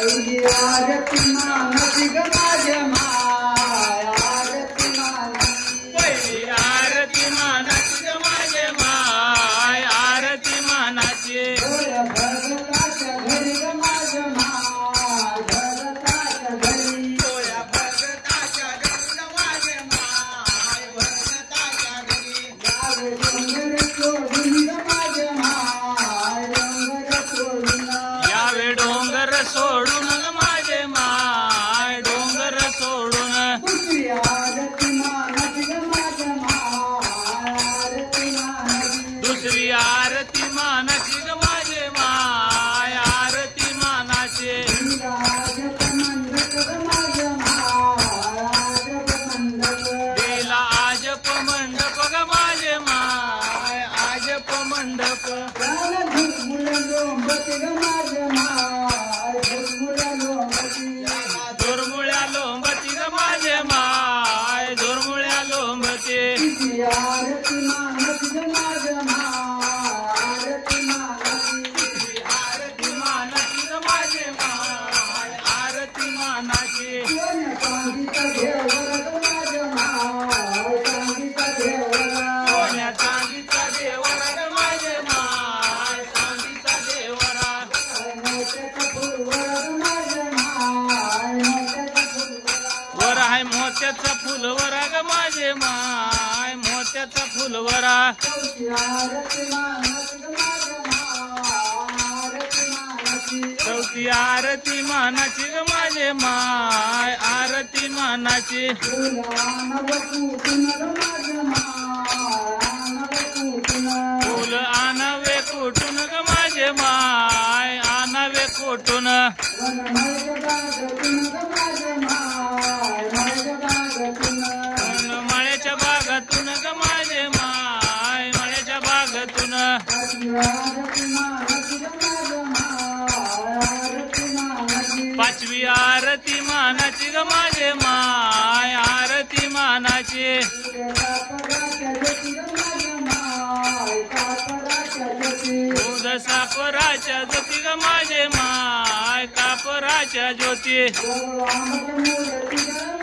आरती मानसी ग माझ्या माय आरती मानसी पहिली आरती मानाची ग माझे माय आरती मानाची भगताच्या घरी ग माझ्या माय भगताच्या घरी भगताच्या घरी ग माझे माय भगताच्या घरी गावे डोंगर सोडून ग माझ्या माय डोंगर सोडून यावे डोंगर सोडून ग माझे माय डोंगर सोडून दुसरी आरती मानसी ग माझ्या माय आरती मानसी दुसरी आरती मानाची ग माझे माय आरती मानाची राजप मंडप ग माझ्या माय राजप मंडप देला आजप मंडप ग माझे माय आजप मंडप त्याला झुरमुळ लोंबती ग माझ्या माय झुरमुळ लोंबती दुर्मुळ्या लोंबती ग माझे माय दुर्मुळ्या लोंबती तिची आरती मानसी ग माझ्या माय आरती मानसी आरती मानाची ग माझे माय आरती मानाची सोन्या चांदीचा घेवर ग माझ्या माय चांदीचा घेवर सोन्या चांदीचा देवरा ग माझे माय चांदीचा देवरा मोत्याचा फुलवर ग माझ्या माय मोत्याचा फुलवर वर आहे मोत्याचा फुलवरा ग माझे माय मोत्याचा फुलवरा चौथी आरती मानसी ग माझ्या माय आरती मानसी चौथी आरती मानाची ग माझे माय आरती मानाची फुलानव कुटुन ग माझ्या माय आनव कुटुन फुल आणावे कुठून ग माझे माय आणावे कुठून वनमय बागतुन ग माझ्या माय मय बागतुन मळ्याच्या बागातून ग माझे माय मळ्याच्या बागातून पाचवी आरती मानसी ग माझ्या माय आरती मानसी पाचवी आरती मानाची ग माझे माय आरती मानाची दूध साखराच्या ज्योती ग माझे माय कापराच्या ज्योती मूर्ती ग